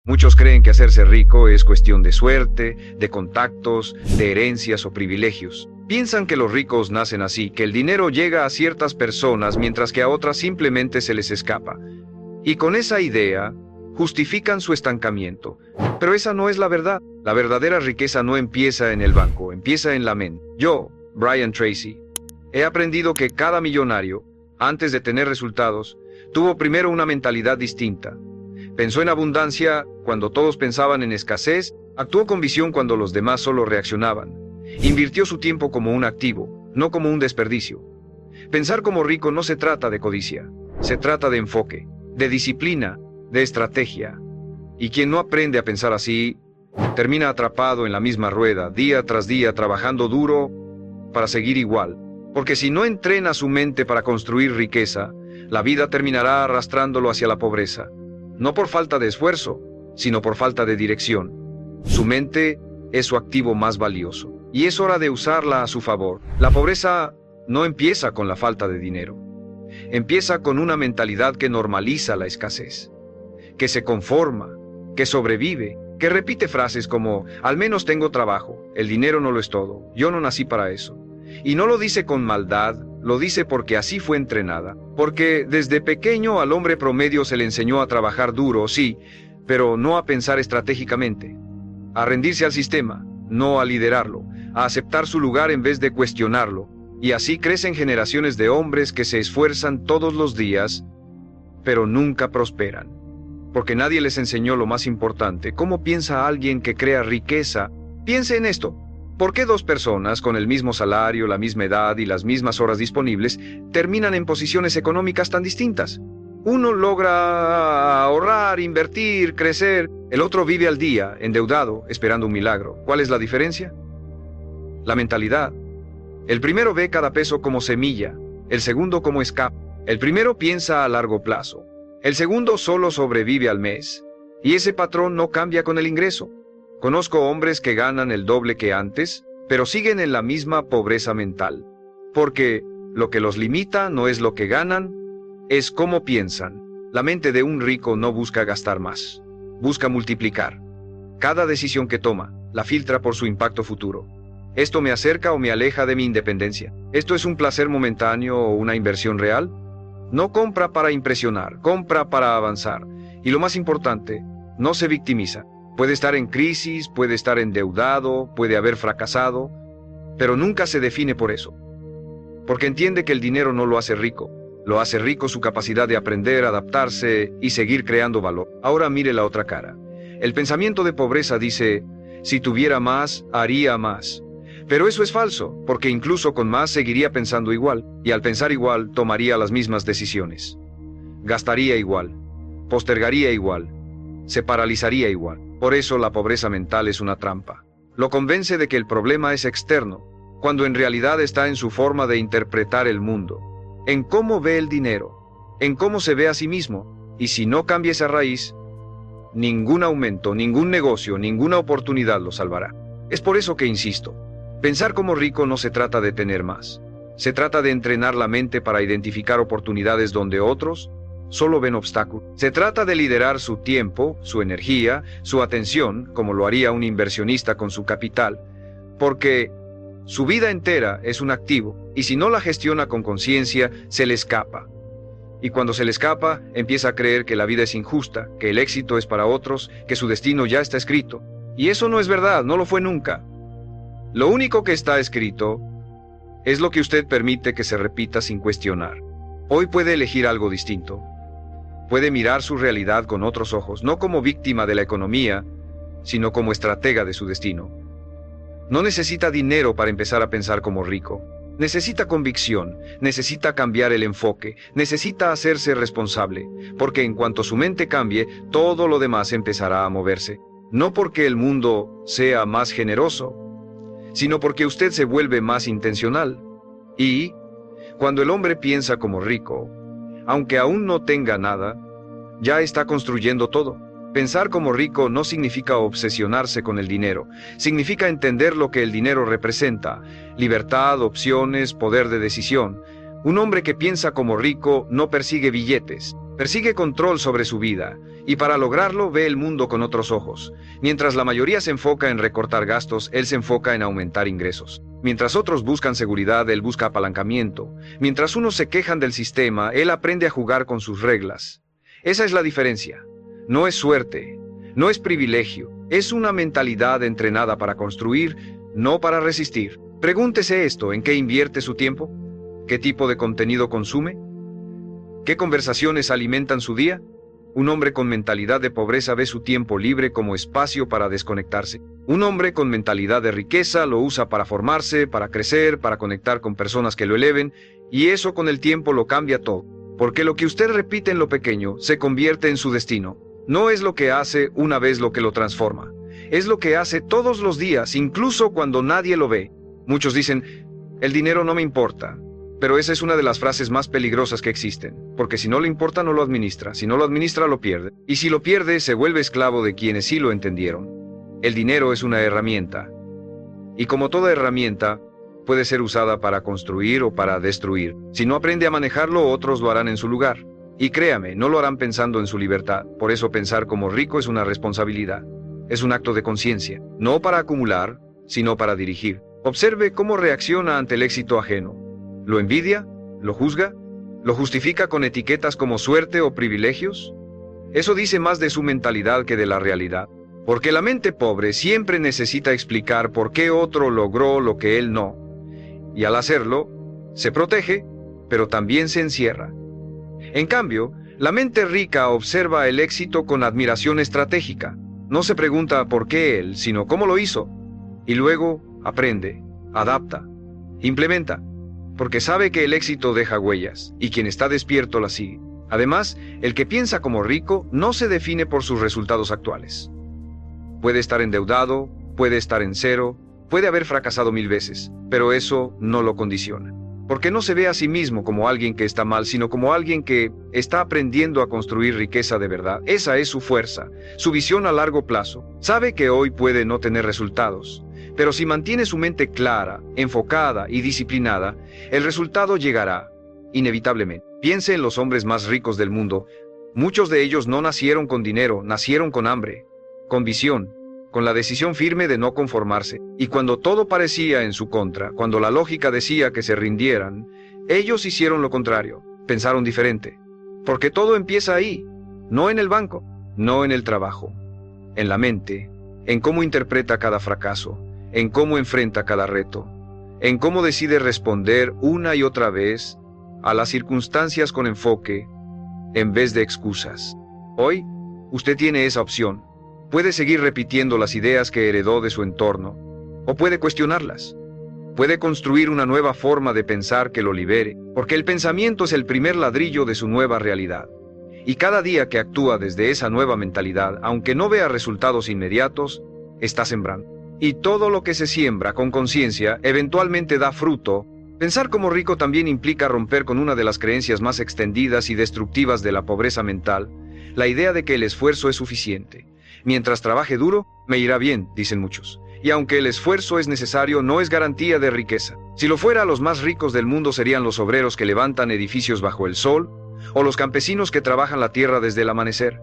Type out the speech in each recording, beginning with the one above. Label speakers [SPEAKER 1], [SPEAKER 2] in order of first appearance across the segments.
[SPEAKER 1] Muchos creen que hacerse rico es cuestión de suerte, de contactos, de herencias o privilegios. Piensan que los ricos nacen así, que el dinero llega a ciertas personas mientras que a otras simplemente se les escapa. Y con esa idea, justifican su estancamiento. Pero esa no es la verdad. La verdadera riqueza no empieza en el banco, empieza en la mente. Yo, Brian Tracy, he aprendido que cada millonario, antes de tener resultados, tuvo primero una mentalidad distinta. Pensó en abundancia cuando todos pensaban en escasez, actuó con visión cuando los demás solo reaccionaban. Invirtió su tiempo como un activo, no como un desperdicio. Pensar como rico no se trata de codicia, se trata de enfoque, de disciplina, de estrategia. Y quien no aprende a pensar así, termina atrapado en la misma rueda, día tras día, trabajando duro para seguir igual. Porque si no entrena su mente para construir riqueza, la vida terminará arrastrándolo hacia la pobreza. No por falta de esfuerzo, sino por falta de dirección. Su mente es su activo más valioso, y es hora de usarla a su favor. La pobreza no empieza con la falta de dinero. Empieza con una mentalidad que normaliza la escasez, que se conforma, que sobrevive, que repite frases como, al menos tengo trabajo, el dinero no lo es todo, yo no nací para eso. Y no lo dice con maldad, lo dice porque así fue entrenada. Porque desde pequeño al hombre promedio se le enseñó a trabajar duro, sí, pero no a pensar estratégicamente, a rendirse al sistema, no a liderarlo, a aceptar su lugar en vez de cuestionarlo. Y así crecen generaciones de hombres que se esfuerzan todos los días, pero nunca prosperan. Porque nadie les enseñó lo más importante. ¿Cómo piensa alguien que crea riqueza? Piense en esto. ¿Por qué dos personas con el mismo salario, la misma edad y las mismas horas disponibles terminan en posiciones económicas tan distintas? Uno logra ahorrar, invertir, crecer. El otro vive al día, endeudado, esperando un milagro. ¿Cuál es la diferencia? La mentalidad. El primero ve cada peso como semilla, el segundo como escape. El primero piensa a largo plazo. El segundo solo sobrevive al mes. Y ese patrón no cambia con el ingreso. Conozco hombres que ganan el doble que antes, pero siguen en la misma pobreza mental. Porque lo que los limita no es lo que ganan, es cómo piensan. La mente de un rico no busca gastar más, busca multiplicar. Cada decisión que toma, la filtra por su impacto futuro. ¿Esto me acerca o me aleja de mi independencia? ¿Esto es un placer momentáneo o una inversión real? No compra para impresionar, compra para avanzar. Y lo más importante, no se victimiza. Puede estar en crisis, puede estar endeudado, puede haber fracasado, pero nunca se define por eso. Porque entiende que el dinero no lo hace rico su capacidad de aprender, adaptarse y seguir creando valor. Ahora mire la otra cara. El pensamiento de pobreza dice, si tuviera más, haría más. Pero eso es falso, porque incluso con más seguiría pensando igual, y al pensar igual, tomaría las mismas decisiones. Gastaría igual, postergaría igual, se paralizaría igual. Por eso la pobreza mental es una trampa. Lo convence de que el problema es externo, cuando en realidad está en su forma de interpretar el mundo, en cómo ve el dinero, en cómo se ve a sí mismo, y si no cambia esa raíz, ningún aumento, ningún negocio, ninguna oportunidad lo salvará. Es por eso que insisto, pensar como rico no se trata de tener más, se trata de entrenar la mente para identificar oportunidades donde otros solo ven obstáculos. Se trata de liderar su tiempo, su energía, su atención, como lo haría un inversionista con su capital, porque su vida entera es un activo, y si no la gestiona con conciencia, se le escapa. Y cuando se le escapa, empieza a creer que la vida es injusta, que el éxito es para otros, que su destino ya está escrito. Y eso no es verdad, no lo fue nunca. Lo único que está escrito es lo que usted permite que se repita sin cuestionar. Hoy puede elegir algo distinto. Puede mirar su realidad con otros ojos, no como víctima de la economía, sino como estratega de su destino. No necesita dinero para empezar a pensar como rico. Necesita convicción, necesita cambiar el enfoque, necesita hacerse responsable, porque en cuanto su mente cambie, todo lo demás empezará a moverse. No porque el mundo sea más generoso, sino porque usted se vuelve más intencional. Y, cuando el hombre piensa como rico, aunque aún no tenga nada, ya está construyendo todo. Pensar como rico no significa obsesionarse con el dinero, significa entender lo que el dinero representa: libertad, opciones, poder de decisión. Un hombre que piensa como rico no persigue billetes, Persigue control sobre su vida, y para lograrlo ve el mundo con otros ojos. Mientras la mayoría se enfoca en recortar gastos, él se enfoca en aumentar ingresos. Mientras otros buscan seguridad, él busca apalancamiento. Mientras unos se quejan del sistema, él aprende a jugar con sus reglas. Esa es la diferencia. No es suerte, no es privilegio, es una mentalidad entrenada para construir, no para resistir. Pregúntese esto: ¿en qué invierte su tiempo? ¿Qué tipo de contenido consume? ¿Qué conversaciones alimentan su día? Un hombre con mentalidad de pobreza ve su tiempo libre como espacio para desconectarse. Un hombre con mentalidad de riqueza lo usa para formarse, para crecer, para conectar con personas que lo eleven, y eso con el tiempo lo cambia todo. Porque lo que usted repite en lo pequeño se convierte en su destino. No es lo que hace una vez lo que lo transforma. Es lo que hace todos los días, incluso cuando nadie lo ve. Muchos dicen, el dinero no me importa. Pero esa es una de las frases más peligrosas que existen, porque si no le importa no lo administra, si no lo administra lo pierde, y si lo pierde se vuelve esclavo de quienes sí lo entendieron. El dinero es una herramienta, y como toda herramienta, puede ser usada para construir o para destruir. Si no aprende a manejarlo, otros lo harán en su lugar. Y créame, no lo harán pensando en su libertad, por eso pensar como rico es una responsabilidad. Es un acto de conciencia, no para acumular, sino para dirigir. Observe cómo reacciona ante el éxito ajeno. ¿Lo envidia? ¿Lo juzga? ¿Lo justifica con etiquetas como suerte o privilegios? Eso dice más de su mentalidad que de la realidad. Porque la mente pobre siempre necesita explicar por qué otro logró lo que él no. Y al hacerlo, se protege, pero también se encierra. En cambio, la mente rica observa el éxito con admiración estratégica. No se pregunta por qué él, sino cómo lo hizo. Y luego aprende, adapta, implementa. Porque sabe que el éxito deja huellas, y quien está despierto la sigue. Además, el que piensa como rico no se define por sus resultados actuales. Puede estar endeudado, puede estar en cero, puede haber fracasado 1000 veces, pero eso no lo condiciona. Porque no se ve a sí mismo como alguien que está mal, sino como alguien que está aprendiendo a construir riqueza de verdad. Esa es su fuerza, su visión a largo plazo. Sabe que hoy puede no tener resultados, pero si mantiene su mente clara, enfocada y disciplinada, el resultado llegará, inevitablemente. Piense en los hombres más ricos del mundo. Muchos de ellos no nacieron con dinero, nacieron con hambre, con visión, con la decisión firme de no conformarse. Y cuando todo parecía en su contra, cuando la lógica decía que se rindieran, ellos hicieron lo contrario, pensaron diferente. Porque todo empieza ahí, no en el banco, no en el trabajo, en la mente, en cómo interpreta cada fracaso, en cómo enfrenta cada reto, en cómo decide responder una y otra vez a las circunstancias con enfoque, en vez de excusas. Hoy, usted tiene esa opción. Puede seguir repitiendo las ideas que heredó de su entorno, o puede cuestionarlas. Puede construir una nueva forma de pensar que lo libere, porque el pensamiento es el primer ladrillo de su nueva realidad. Y cada día que actúa desde esa nueva mentalidad, aunque no vea resultados inmediatos, está sembrando. Y todo lo que se siembra con conciencia eventualmente da fruto. Pensar como rico también implica romper con una de las creencias más extendidas y destructivas de la pobreza mental, la idea de que el esfuerzo es suficiente. Mientras trabaje duro, me irá bien, dicen muchos. Y aunque el esfuerzo es necesario, no es garantía de riqueza. Si lo fuera, los más ricos del mundo serían los obreros que levantan edificios bajo el sol, o los campesinos que trabajan la tierra desde el amanecer.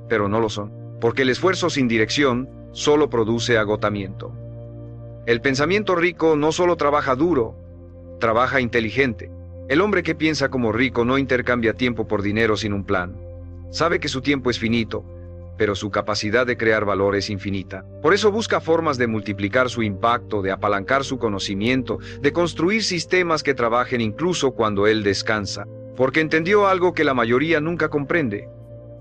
[SPEAKER 1] Pero no lo son, porque el esfuerzo sin dirección solo produce agotamiento. El pensamiento rico no solo trabaja duro, trabaja inteligente. El hombre que piensa como rico no intercambia tiempo por dinero sin un plan. Sabe que su tiempo es finito, pero su capacidad de crear valor es infinita. Por eso busca formas de multiplicar su impacto, de apalancar su conocimiento, de construir sistemas que trabajen incluso cuando él descansa. Porque entendió algo que la mayoría nunca comprende.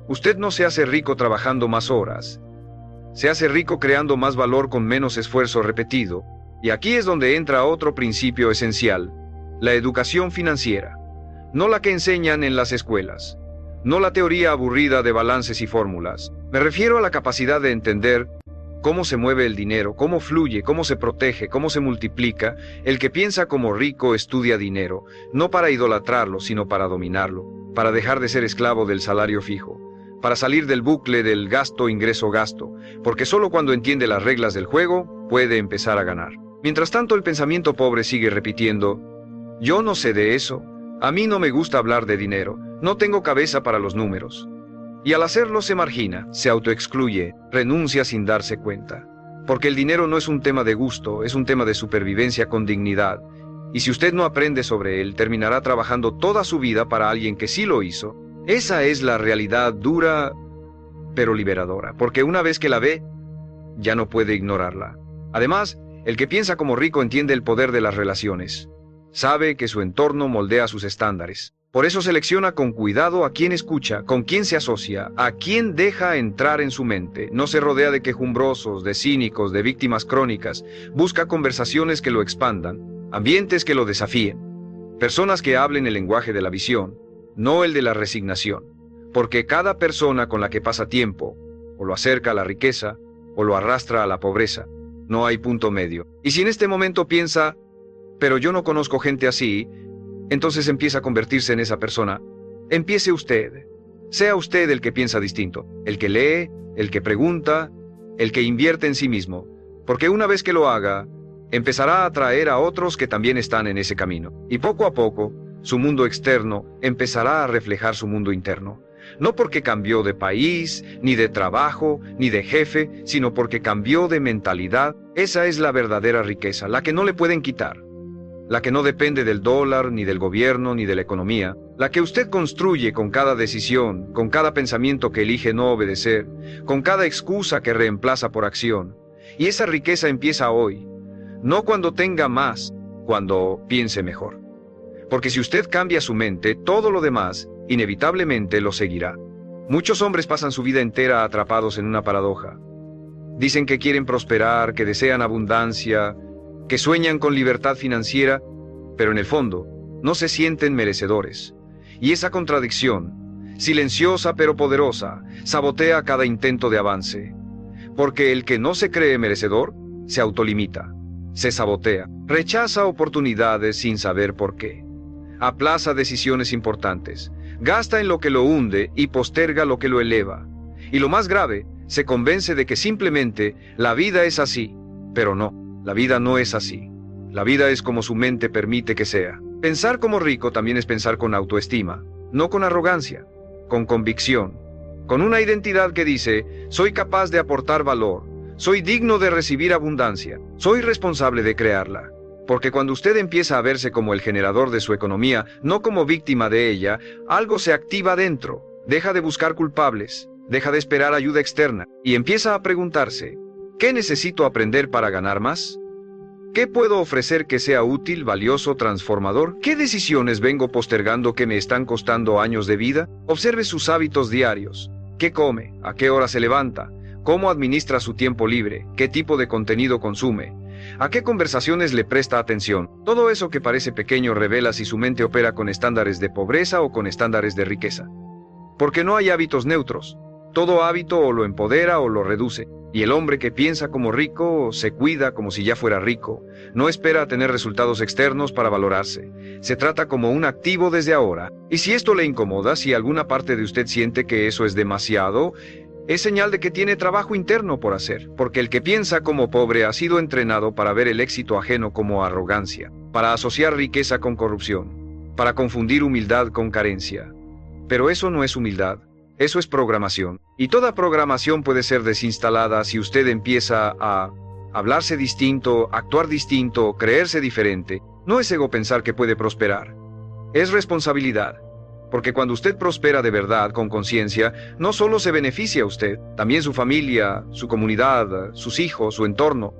[SPEAKER 1] Usted no se hace rico trabajando más horas. Se hace rico creando más valor con menos esfuerzo repetido. Y aquí es donde entra otro principio esencial: la educación financiera. No la que enseñan en las escuelas. No la teoría aburrida de balances y fórmulas. Me refiero a la capacidad de entender cómo se mueve el dinero, cómo fluye, cómo se protege, cómo se multiplica. El que piensa como rico estudia dinero, no para idolatrarlo, sino para dominarlo, para dejar de ser esclavo del salario fijo, para salir del bucle del gasto, ingreso, gasto, porque solo cuando entiende las reglas del juego puede empezar a ganar. Mientras tanto, el pensamiento pobre sigue repitiendo: yo no sé de eso, A mí no me gusta hablar de dinero, no tengo cabeza para los números. Y al hacerlo se margina, se autoexcluye, renuncia sin darse cuenta. Porque el dinero no es un tema de gusto, es un tema de supervivencia con dignidad. Y si usted no aprende sobre él, terminará trabajando toda su vida para alguien que sí lo hizo. Esa es la realidad dura, pero liberadora, porque una vez que la ve, ya no puede ignorarla. Además, el que piensa como rico entiende el poder de las relaciones. Sabe que su entorno moldea sus estándares. Por eso selecciona con cuidado a quién escucha, con quién se asocia, a quién deja entrar en su mente. No se rodea de quejumbrosos, de cínicos, de víctimas crónicas. Busca conversaciones que lo expandan, ambientes que lo desafíen. Personas que hablen el lenguaje de la visión, no el de la resignación. Porque cada persona con la que pasa tiempo, o lo acerca a la riqueza, o lo arrastra a la pobreza. No hay punto medio. Y si en este momento piensa, pero yo no conozco gente así, entonces empieza a convertirse en esa persona. Empiece usted. Sea usted el que piensa distinto, el que lee, el que pregunta, el que invierte en sí mismo. Porque una vez que lo haga, empezará a atraer a otros que también están en ese camino. Y poco a poco, su mundo externo empezará a reflejar su mundo interno. No porque cambió de país, ni de trabajo, ni de jefe, sino porque cambió de mentalidad. Esa es la verdadera riqueza, la que no le pueden quitar. La que no depende del dólar, ni del gobierno, ni de la economía. La que usted construye con cada decisión, con cada pensamiento que elige no obedecer, con cada excusa que reemplaza por acción. Y esa riqueza empieza hoy. No cuando tenga más, cuando piense mejor. Porque si usted cambia su mente, todo lo demás inevitablemente lo seguirá. Muchos hombres pasan su vida entera atrapados en una paradoja. Dicen que quieren prosperar, que desean abundancia, que sueñan con libertad financiera, pero en el fondo no se sienten merecedores. Y esa contradicción, silenciosa pero poderosa, sabotea cada intento de avance. Porque el que no se cree merecedor, se autolimita, se sabotea, rechaza oportunidades sin saber por qué. Aplaza decisiones importantes, gasta en lo que lo hunde y posterga lo que lo eleva. Y lo más grave, se convence de que simplemente la vida es así, pero no, la vida no es así. La vida es como su mente permite que sea. Pensar como rico también es pensar con autoestima, no con arrogancia, con convicción, con una identidad que dice, soy capaz de aportar valor, soy digno de recibir abundancia, soy responsable de crearla. Porque cuando usted empieza a verse como el generador de su economía, no como víctima de ella, algo se activa dentro, deja de buscar culpables, deja de esperar ayuda externa, y empieza a preguntarse, ¿qué necesito aprender para ganar más? ¿Qué puedo ofrecer que sea útil, valioso, transformador? ¿Qué decisiones vengo postergando que me están costando años de vida? Observe sus hábitos diarios. ¿Qué come? ¿A qué hora se levanta? ¿Cómo administra su tiempo libre? ¿Qué tipo de contenido consume? ¿A qué conversaciones le presta atención? Todo eso que parece pequeño revela si su mente opera con estándares de pobreza o con estándares de riqueza. Porque no hay hábitos neutros. Todo hábito o lo empodera o lo reduce. Y el hombre que piensa como rico se cuida como si ya fuera rico. No espera a tener resultados externos para valorarse. Se trata como un activo desde ahora. Y si esto le incomoda, si alguna parte de usted siente que eso es demasiado, es señal de que tiene trabajo interno por hacer, porque el que piensa como pobre ha sido entrenado para ver el éxito ajeno como arrogancia, para asociar riqueza con corrupción, para confundir humildad con carencia. Pero eso no es humildad, eso es programación. Y toda programación puede ser desinstalada si usted empieza a hablarse distinto, actuar distinto, creerse diferente. No es ego pensar que puede prosperar, es responsabilidad. Porque cuando usted prospera de verdad, con conciencia, no solo se beneficia a usted, también su familia, su comunidad, sus hijos, su entorno.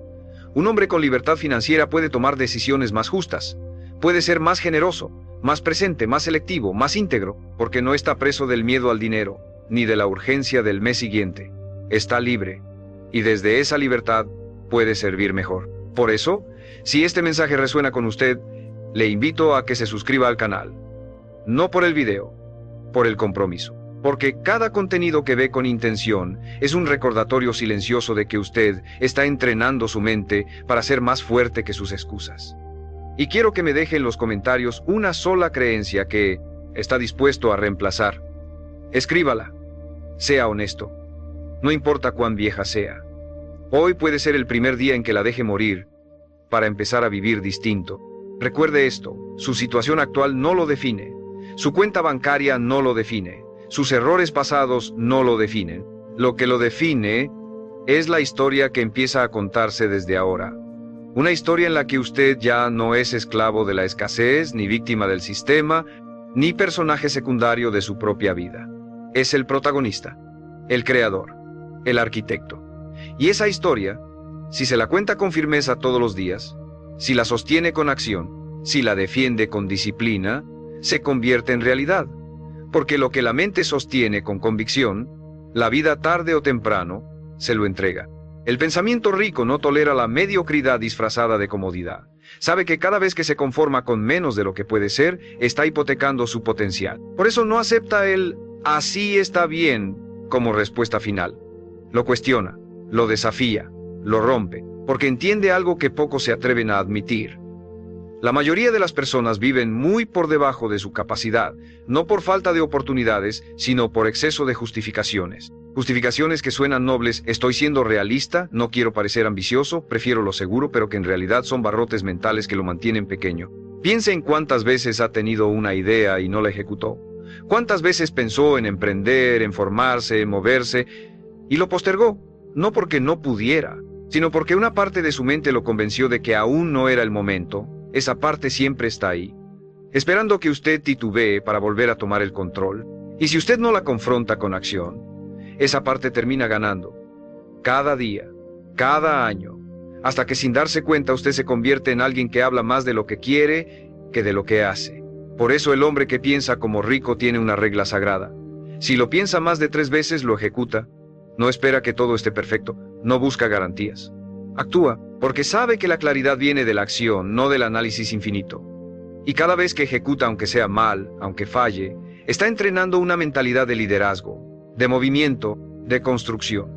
[SPEAKER 1] Un hombre con libertad financiera puede tomar decisiones más justas, puede ser más generoso, más presente, más selectivo, más íntegro, porque no está preso del miedo al dinero, ni de la urgencia del mes siguiente. Está libre, y desde esa libertad puede servir mejor. Por eso, si este mensaje resuena con usted, le invito a que se suscriba al canal. No por el video, por el compromiso. Porque cada contenido que ve con intención es un recordatorio silencioso de que usted está entrenando su mente para ser más fuerte que sus excusas. Y quiero que me deje en los comentarios una sola creencia que está dispuesto a reemplazar. Escríbala. Sea honesto. No importa cuán vieja sea. Hoy puede ser el primer día en que la deje morir para empezar a vivir distinto. Recuerde esto, su situación actual no lo define, su cuenta bancaria no lo define, sus errores pasados no lo definen. Lo que lo define es la historia que empieza a contarse desde ahora. Una historia en la que usted ya no es esclavo de la escasez, ni víctima del sistema, ni personaje secundario de su propia vida. Es el protagonista, el creador, el arquitecto. Y esa historia, si se la cuenta con firmeza todos los días, si la sostiene con acción, si la defiende con disciplina, se convierte en realidad. Porque lo que la mente sostiene con convicción, la vida tarde o temprano se lo entrega. El pensamiento rico no tolera la mediocridad disfrazada de comodidad. Sabe que cada vez que se conforma con menos de lo que puede ser, está hipotecando su potencial. Por eso no acepta el "así está bien" como respuesta final. Lo cuestiona, lo desafía, lo rompe, porque entiende algo que pocos se atreven a admitir. La mayoría de las personas viven muy por debajo de su capacidad, no por falta de oportunidades, sino por exceso de justificaciones. Justificaciones que suenan nobles: estoy siendo realista, no quiero parecer ambicioso, prefiero lo seguro, pero que en realidad son barrotes mentales que lo mantienen pequeño. Piense en cuántas veces ha tenido una idea y no la ejecutó. Cuántas veces pensó en emprender, en formarse, en moverse, y lo postergó, no porque no pudiera, sino porque una parte de su mente lo convenció de que aún no era el momento. Esa parte siempre está ahí, esperando que usted titubee para volver a tomar el control. Y si usted no la confronta con acción, esa parte termina ganando, cada día, cada año, hasta que sin darse cuenta usted se convierte en alguien que habla más de lo que quiere que de lo que hace. Por eso el hombre que piensa como rico tiene una regla sagrada. Si lo piensa más de 3 veces, lo ejecuta. No espera que todo esté perfecto, no busca garantías. Actúa, porque sabe que la claridad viene de la acción, no del análisis infinito. Y cada vez que ejecuta, aunque sea mal, aunque falle, está entrenando una mentalidad de liderazgo, de movimiento, de construcción.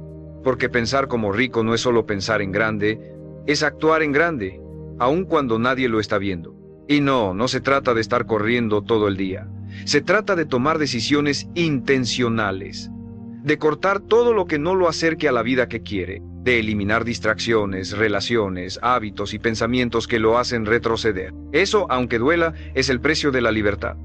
[SPEAKER 1] Porque pensar como rico no es solo pensar en grande, es actuar en grande, aun cuando nadie lo está viendo. Y no se trata de estar corriendo todo el día. Se trata de tomar decisiones intencionales, de cortar todo lo que no lo acerque a la vida que quiere, de eliminar distracciones, relaciones, hábitos y pensamientos que lo hacen retroceder. Eso, aunque duela, es el precio de la libertad.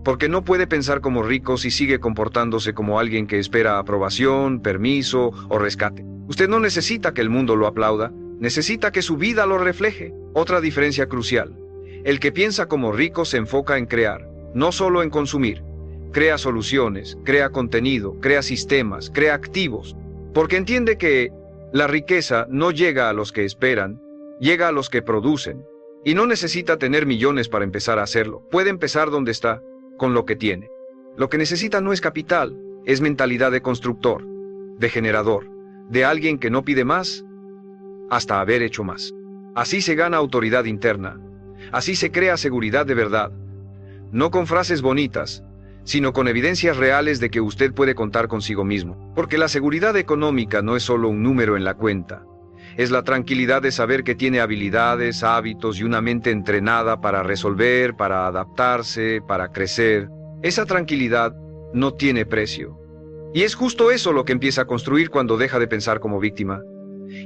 [SPEAKER 1] Porque no puede pensar como rico si sigue comportándose como alguien que espera aprobación, permiso o rescate. Usted no necesita que el mundo lo aplauda, necesita que su vida lo refleje. Otra diferencia crucial: el que piensa como rico se enfoca en crear, no solo en consumir. Crea soluciones, crea contenido, crea sistemas, crea activos, porque entiende que la riqueza no llega a los que esperan, llega a los que producen, y no necesita tener millones para empezar a hacerlo. Puede empezar donde está, con lo que tiene. Lo que necesita no es capital, es mentalidad de constructor, de generador, de alguien que no pide más hasta haber hecho más. Así se gana autoridad interna, así se crea seguridad de verdad, no con frases bonitas, sino con evidencias reales de que usted puede contar consigo mismo. Porque la seguridad económica no es solo un número en la cuenta, es la tranquilidad de saber que tiene habilidades, hábitos y una mente entrenada para resolver, para adaptarse, para crecer. Esa tranquilidad no tiene precio. Y es justo eso lo que empieza a construir cuando deja de pensar como víctima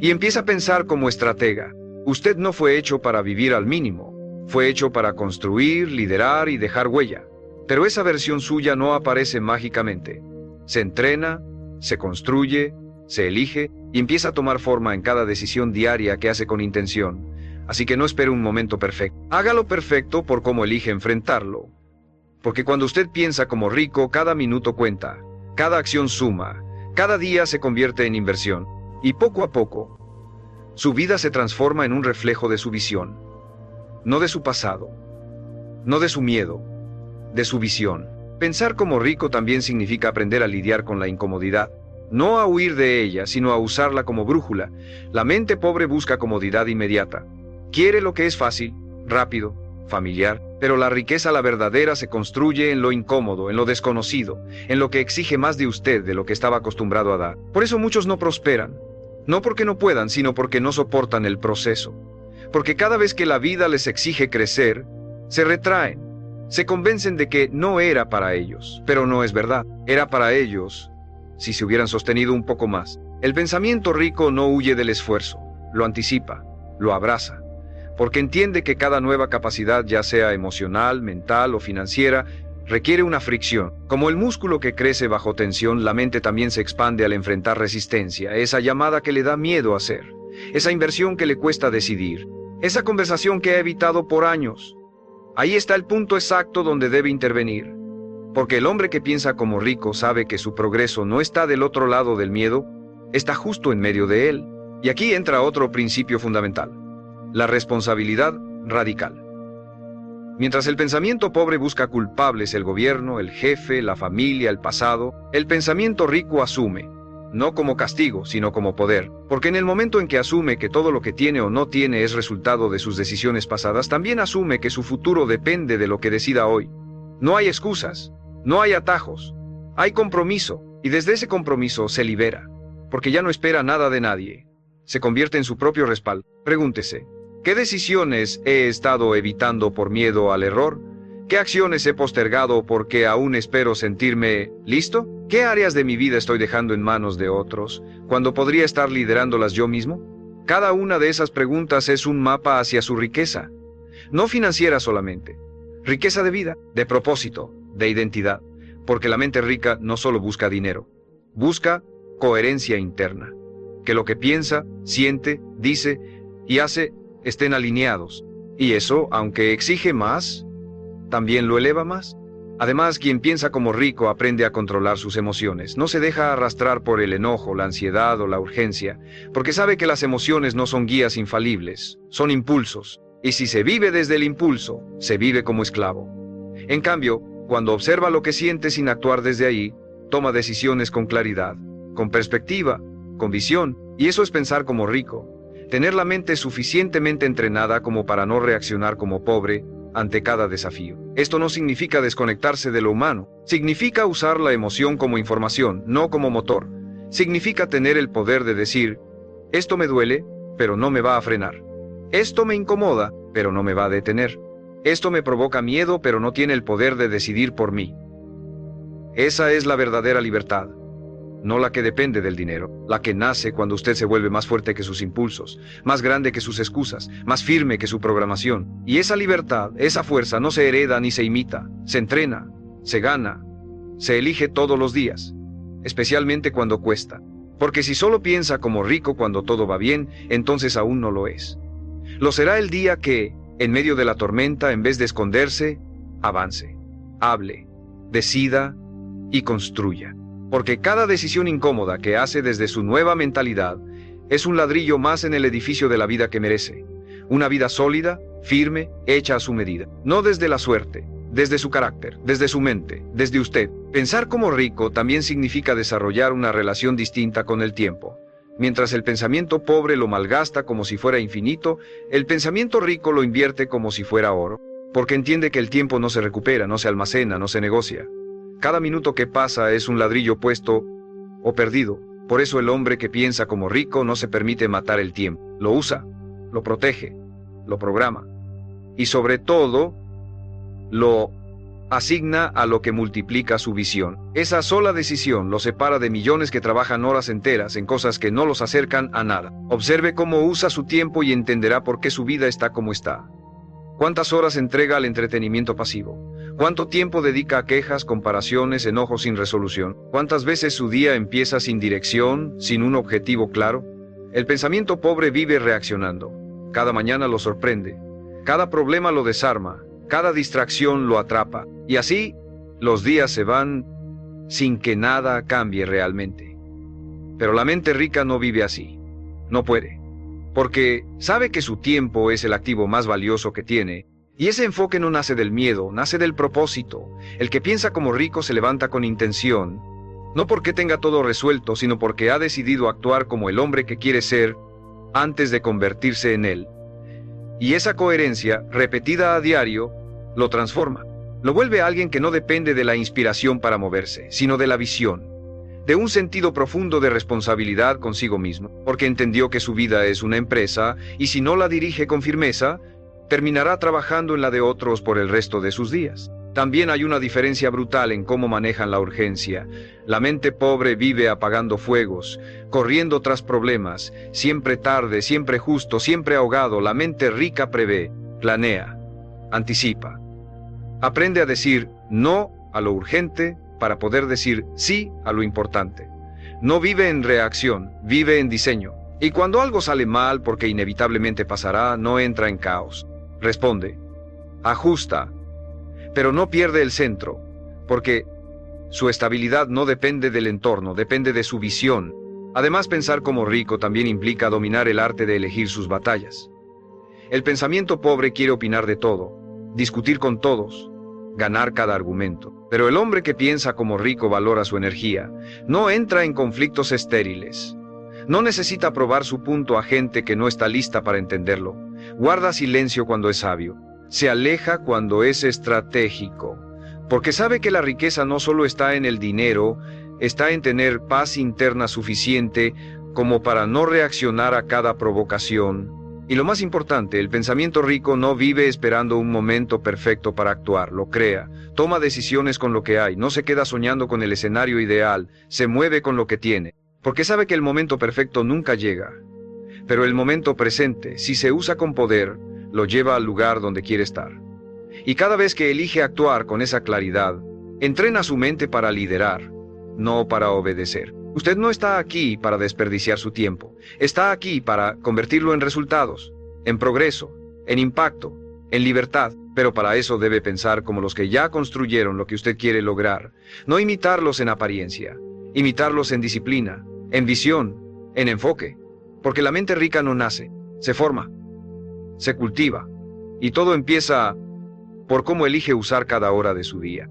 [SPEAKER 1] y empieza a pensar como estratega. Usted no fue hecho para vivir al mínimo, fue hecho para construir, liderar y dejar huella. Pero esa versión suya no aparece mágicamente. Se entrena, se construye, se elige y empieza a tomar forma en cada decisión diaria que hace con intención. Así que no espere un momento perfecto. Hágalo perfecto por cómo elige enfrentarlo. Porque cuando usted piensa como rico, cada minuto cuenta, cada acción suma, cada día se convierte en inversión. Y poco a poco, su vida se transforma en un reflejo de su visión. No de su pasado, no de su miedo, de su visión. Pensar como rico también significa aprender a lidiar con la incomodidad. No a huir de ella, sino a usarla como brújula. La mente pobre busca comodidad inmediata. Quiere lo que es fácil, rápido, familiar. Pero la riqueza, la verdadera, se construye en lo incómodo, en lo desconocido, en lo que exige más de usted de lo que estaba acostumbrado a dar. Por eso muchos no prosperan. No porque no puedan, sino porque no soportan el proceso. Porque cada vez que la vida les exige crecer, se retraen. Se convencen de que no era para ellos, pero no es verdad. Era para ellos si se hubieran sostenido un poco más. El pensamiento rico no huye del esfuerzo, lo anticipa, lo abraza, porque entiende que cada nueva capacidad, ya sea emocional, mental o financiera, requiere una fricción. Como el músculo que crece bajo tensión, la mente también se expande al enfrentar resistencia, esa llamada que le da miedo hacer, esa inversión que le cuesta decidir, esa conversación que ha evitado por años. Ahí está el punto exacto donde debe intervenir, porque el hombre que piensa como rico sabe que su progreso no está del otro lado del miedo, está justo en medio de él. Y aquí entra otro principio fundamental: la responsabilidad radical. Mientras el pensamiento pobre busca culpables, el gobierno, el jefe, la familia, el pasado, el pensamiento rico asume, no como castigo, sino como poder, porque en el momento en que asume que todo lo que tiene o no tiene es resultado de sus decisiones pasadas, también asume que su futuro depende de lo que decida hoy. No hay excusas, no hay atajos, hay compromiso, y desde ese compromiso se libera, porque ya no espera nada de nadie, se convierte en su propio respaldo. Pregúntese: ¿qué decisiones he estado evitando por miedo al error? ¿Qué acciones he postergado porque aún espero sentirme listo? ¿Qué áreas de mi vida estoy dejando en manos de otros cuando podría estar liderándolas yo mismo? Cada una de esas preguntas es un mapa hacia su riqueza, no financiera solamente, riqueza de vida, de propósito, de identidad, porque la mente rica no solo busca dinero, busca coherencia interna, que lo que piensa, siente, dice y hace estén alineados, y eso, aunque exige más, también lo eleva más. Además, quien piensa como rico aprende a controlar sus emociones, no se deja arrastrar por el enojo, la ansiedad o la urgencia, porque sabe que las emociones no son guías infalibles, son impulsos, y si se vive desde el impulso, se vive como esclavo. En cambio, cuando observa lo que siente sin actuar desde ahí, toma decisiones con claridad, con perspectiva, con visión, y eso es pensar como rico. Tener la mente suficientemente entrenada como para no reaccionar como pobre ante cada desafío. Esto no significa desconectarse de lo humano, significa usar la emoción como información, no como motor. Significa tener el poder de decir: esto me duele, pero no me va a frenar. Esto me incomoda, pero no me va a detener. Esto me provoca miedo, pero no tiene el poder de decidir por mí. Esa es la verdadera libertad. No la que depende del dinero, la que nace cuando usted se vuelve más fuerte que sus impulsos, más grande que sus excusas, más firme que su programación. Y esa libertad, esa fuerza no se hereda ni se imita, se entrena, se gana, se elige todos los días, especialmente cuando cuesta. Porque si solo piensa como rico cuando todo va bien, entonces aún no lo es. Lo será el día que, en medio de la tormenta, en vez de esconderse, avance, hable, decida y construya. Porque cada decisión incómoda que hace desde su nueva mentalidad es un ladrillo más en el edificio de la vida que merece. Una vida sólida, firme, hecha a su medida. No desde la suerte, desde su carácter, desde su mente, desde usted. Pensar como rico también significa desarrollar una relación distinta con el tiempo. Mientras el pensamiento pobre lo malgasta como si fuera infinito, el pensamiento rico lo invierte como si fuera oro. Porque entiende que el tiempo no se recupera, no se almacena, no se negocia. Cada minuto que pasa es un ladrillo puesto o perdido. Por eso el hombre que piensa como rico no se permite matar el tiempo. Lo usa, lo protege, lo programa. Y sobre todo, lo asigna a lo que multiplica su visión. Esa sola decisión lo separa de millones que trabajan horas enteras en cosas que no los acercan a nada. Observe cómo usa su tiempo y entenderá por qué su vida está como está. ¿Cuántas horas entrega al entretenimiento pasivo? ¿Cuánto tiempo dedica a quejas, comparaciones, enojos sin resolución? ¿Cuántas veces su día empieza sin dirección, sin un objetivo claro? El pensamiento pobre vive reaccionando. Cada mañana lo sorprende. Cada problema lo desarma. Cada distracción lo atrapa. Y así, los días se van sin que nada cambie realmente. Pero la mente rica no vive así. No puede. Porque sabe que su tiempo es el activo más valioso que tiene. Y ese enfoque no nace del miedo, nace del propósito. El que piensa como rico se levanta con intención, no porque tenga todo resuelto, sino porque ha decidido actuar como el hombre que quiere ser antes de convertirse en él. Y esa coherencia, repetida a diario, lo transforma. Lo vuelve a alguien que no depende de la inspiración para moverse, sino de la visión, de un sentido profundo de responsabilidad consigo mismo, porque entendió que su vida es una empresa, y si no la dirige con firmeza, terminará trabajando en la de otros por el resto de sus días. También hay una diferencia brutal en cómo manejan la urgencia. La mente pobre vive apagando fuegos, corriendo tras problemas, siempre tarde, siempre justo, siempre ahogado. La mente rica prevé, planea, anticipa. Aprende a decir no a lo urgente para poder decir sí a lo importante. No vive en reacción, vive en diseño. Y cuando algo sale mal, porque inevitablemente pasará, no entra en caos. Responde, ajusta, pero no pierde el centro, porque su estabilidad no depende del entorno, depende de su visión. Además, pensar como rico también implica dominar el arte de elegir sus batallas. El pensamiento pobre quiere opinar de todo, discutir con todos, ganar cada argumento. Pero el hombre que piensa como rico valora su energía, no entra en conflictos estériles. No necesita probar su punto a gente que no está lista para entenderlo. Guarda silencio cuando es sabio. Se aleja cuando es estratégico, porque sabe que la riqueza no solo está en el dinero, está en tener paz interna suficiente como para no reaccionar a cada provocación. Y lo más importante, el pensamiento rico no vive esperando un momento perfecto para actuar, lo crea, toma decisiones con lo que hay, no se queda soñando con el escenario ideal, se mueve con lo que tiene, porque sabe que el momento perfecto nunca llega. Pero el momento presente, si se usa con poder, lo lleva al lugar donde quiere estar. Y cada vez que elige actuar con esa claridad, entrena su mente para liderar, no para obedecer. Usted no está aquí para desperdiciar su tiempo, está aquí para convertirlo en resultados, en progreso, en impacto, en libertad, pero para eso debe pensar como los que ya construyeron lo que usted quiere lograr, no imitarlos en apariencia, imitarlos en disciplina, en visión, en enfoque, porque la mente rica no nace, se forma, se cultiva, y todo empieza por cómo elige usar cada hora de su día.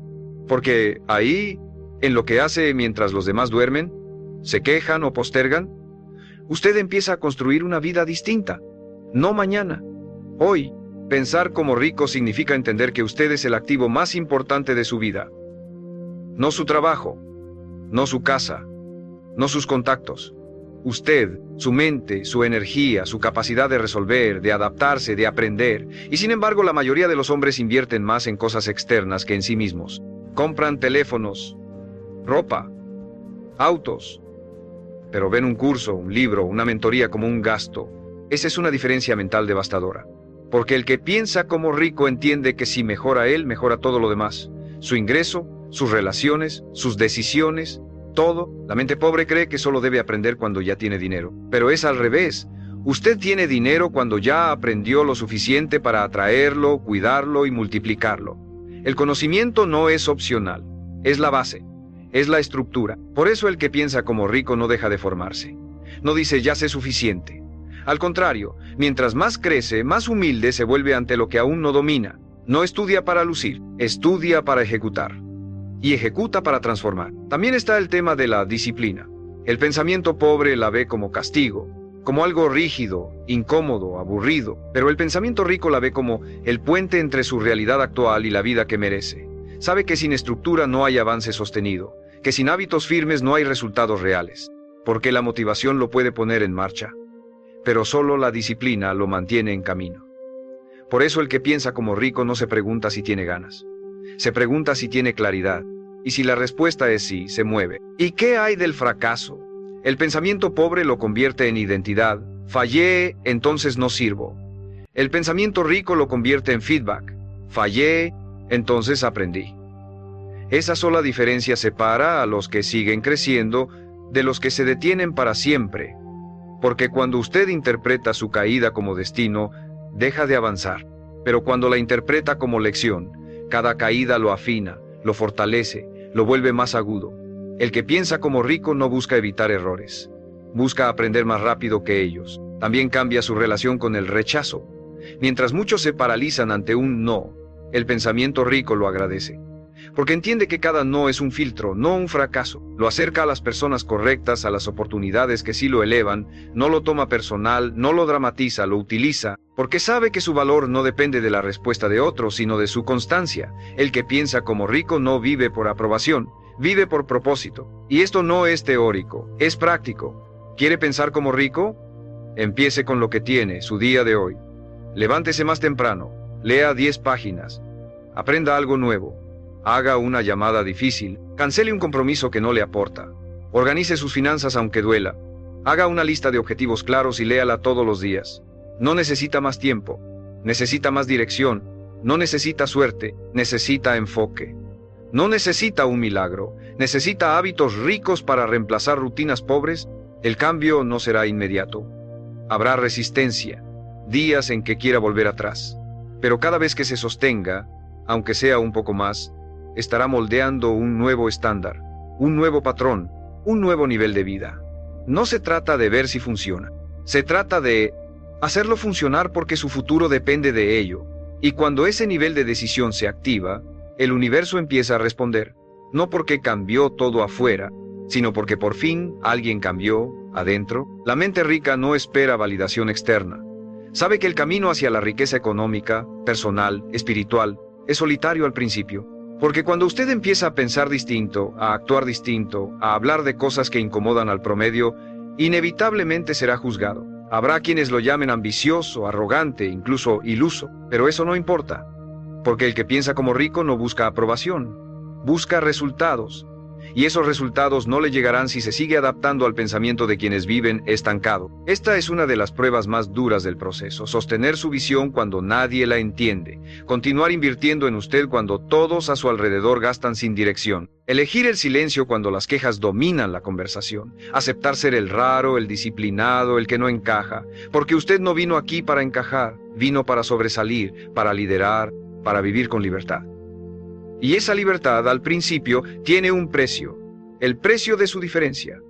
[SPEAKER 1] Porque ahí, en lo que hace mientras los demás duermen, se quejan o postergan, usted empieza a construir una vida distinta, no mañana, hoy. Pensar como rico significa entender que usted es el activo más importante de su vida. No su trabajo, no su casa, no sus contactos. Usted, su mente, su energía, su capacidad de resolver, de adaptarse, de aprender. Y sin embargo, la mayoría de los hombres invierten más en cosas externas que en sí mismos. Compran teléfonos, ropa, autos, pero ven un curso, un libro, una mentoría como un gasto. Esa es una diferencia mental devastadora. Porque el que piensa como rico entiende que si mejora él, mejora todo lo demás. Su ingreso, sus relaciones, sus decisiones, todo. La mente pobre cree que solo debe aprender cuando ya tiene dinero. Pero es al revés. Usted tiene dinero cuando ya aprendió lo suficiente para atraerlo, cuidarlo y multiplicarlo. El conocimiento no es opcional. Es la base. Es la estructura. Por eso el que piensa como rico no deja de formarse. No dice ya sé suficiente. Al contrario, mientras más crece, más humilde se vuelve ante lo que aún no domina. No estudia para lucir, estudia para ejecutar. Y ejecuta para transformar. También está el tema de la disciplina. El pensamiento pobre la ve como castigo, como algo rígido, incómodo, aburrido. Pero el pensamiento rico la ve como el puente entre su realidad actual y la vida que merece. Sabe que sin estructura no hay avance sostenido, que sin hábitos firmes no hay resultados reales, porque la motivación lo puede poner en marcha, pero solo la disciplina lo mantiene en camino. Por eso el que piensa como rico no se pregunta si tiene ganas, se pregunta si tiene claridad, y si la respuesta es sí, se mueve. ¿Y qué hay del fracaso? El pensamiento pobre lo convierte en identidad. Fallé, entonces no sirvo. El pensamiento rico lo convierte en feedback. Fallé, entonces aprendí. Esa sola diferencia separa a los que siguen creciendo de los que se detienen para siempre. Porque cuando usted interpreta su caída como destino, deja de avanzar. Pero cuando la interpreta como lección, cada caída lo afina, lo fortalece, lo vuelve más agudo. El que piensa como rico no busca evitar errores. Busca aprender más rápido que ellos. También cambia su relación con el rechazo. Mientras muchos se paralizan ante un no, el pensamiento rico lo agradece. Porque entiende que cada no es un filtro, no un fracaso. Lo acerca a las personas correctas, a las oportunidades que sí lo elevan, no lo toma personal, no lo dramatiza, lo utiliza, porque sabe que su valor no depende de la respuesta de otros, sino de su constancia. El que piensa como rico no vive por aprobación, vive por propósito. Y esto no es teórico, es práctico. ¿Quiere pensar como rico? Empiece con lo que tiene, su día de hoy. Levántese más temprano, lea 10 páginas, aprenda algo nuevo. Haga una llamada difícil, cancele un compromiso que no le aporta. Organice sus finanzas aunque duela. Haga una lista de objetivos claros y léala todos los días. No necesita más tiempo, necesita más dirección, no necesita suerte, necesita enfoque. No necesita un milagro, necesita hábitos ricos para reemplazar rutinas pobres. El cambio no será inmediato. Habrá resistencia, días en que quiera volver atrás. Pero cada vez que se sostenga, aunque sea un poco más, estará moldeando un nuevo estándar, un nuevo patrón, un nuevo nivel de vida. No se trata de ver si funciona. Se trata de hacerlo funcionar porque su futuro depende de ello. Y cuando ese nivel de decisión se activa, el universo empieza a responder. No porque cambió todo afuera, sino porque por fin alguien cambió adentro. La mente rica no espera validación externa. Sabe que el camino hacia la riqueza económica, personal, espiritual, es solitario al principio. Porque cuando usted empieza a pensar distinto, a actuar distinto, a hablar de cosas que incomodan al promedio, inevitablemente será juzgado. Habrá quienes lo llamen ambicioso, arrogante, incluso iluso, pero eso no importa. Porque el que piensa como rico no busca aprobación, busca resultados. Y esos resultados no le llegarán si se sigue adaptando al pensamiento de quienes viven estancado. Esta es una de las pruebas más duras del proceso, sostener su visión cuando nadie la entiende, continuar invirtiendo en usted cuando todos a su alrededor gastan sin dirección, elegir el silencio cuando las quejas dominan la conversación, aceptar ser el raro, el disciplinado, el que no encaja, porque usted no vino aquí para encajar, vino para sobresalir, para liderar, para vivir con libertad. Y esa libertad, al principio, tiene un precio, el precio de su diferencia.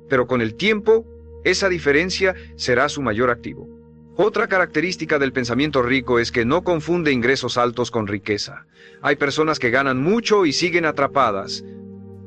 [SPEAKER 1] Pero con el tiempo, esa diferencia será su mayor activo. Otra característica del pensamiento rico es que no confunde ingresos altos con riqueza. Hay personas que ganan mucho y siguen atrapadas,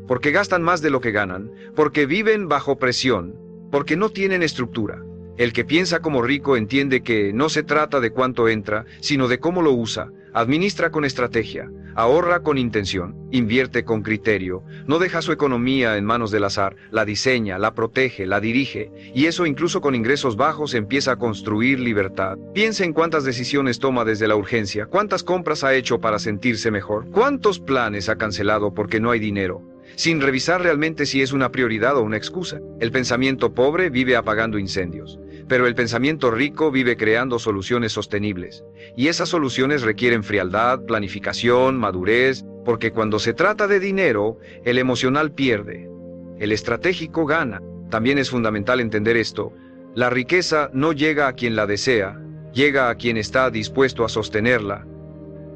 [SPEAKER 1] porque gastan más de lo que ganan, porque viven bajo presión, porque no tienen estructura. El que piensa como rico entiende que no se trata de cuánto entra, sino de cómo lo usa. Administra con estrategia, ahorra con intención, invierte con criterio, no deja su economía en manos del azar, la diseña, la protege, la dirige, y eso incluso con ingresos bajos empieza a construir libertad. Piensa en cuántas decisiones toma desde la urgencia, cuántas compras ha hecho para sentirse mejor, cuántos planes ha cancelado porque no hay dinero, sin revisar realmente si es una prioridad o una excusa. El pensamiento pobre vive apagando incendios, pero el pensamiento rico vive creando soluciones sostenibles. Y esas soluciones requieren frialdad, planificación, madurez, porque cuando se trata de dinero, el emocional pierde, el estratégico gana. También es fundamental entender esto: la riqueza no llega a quien la desea, llega a quien está dispuesto a sostenerla.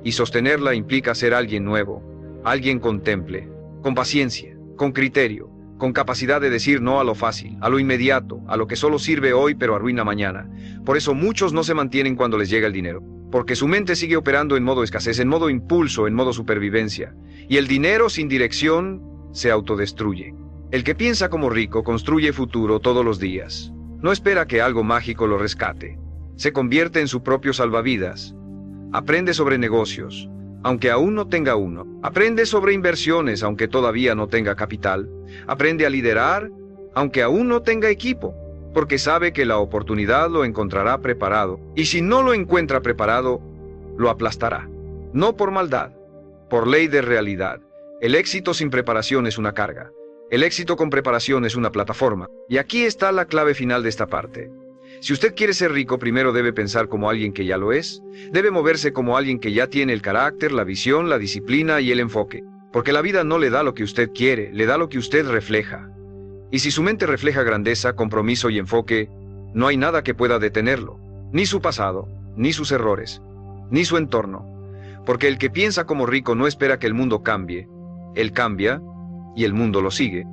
[SPEAKER 1] Y sostenerla implica ser alguien nuevo, alguien contemple, con paciencia, con criterio, con capacidad de decir no a lo fácil, a lo inmediato, a lo que solo sirve hoy pero arruina mañana. Por eso muchos no se mantienen cuando les llega el dinero, porque su mente sigue operando en modo escasez, en modo impulso, en modo supervivencia. Y el dinero sin dirección se autodestruye. El que piensa como rico construye futuro todos los días. No espera que algo mágico lo rescate. Se convierte en su propio salvavidas. Aprende sobre negocios, aunque aún no tenga uno. Aprende sobre inversiones, aunque todavía no tenga capital. Aprende a liderar, aunque aún no tenga equipo, porque sabe que la oportunidad lo encontrará preparado. Y si no lo encuentra preparado, lo aplastará. No por maldad, por ley de realidad. El éxito sin preparación es una carga. El éxito con preparación es una plataforma. Y aquí está la clave final de esta parte. Si usted quiere ser rico, primero debe pensar como alguien que ya lo es. Debe moverse como alguien que ya tiene el carácter, la visión, la disciplina y el enfoque. Porque la vida no le da lo que usted quiere, le da lo que usted refleja. Y si su mente refleja grandeza, compromiso y enfoque, no hay nada que pueda detenerlo. Ni su pasado, ni sus errores, ni su entorno. Porque el que piensa como rico no espera que el mundo cambie. Él cambia y el mundo lo sigue.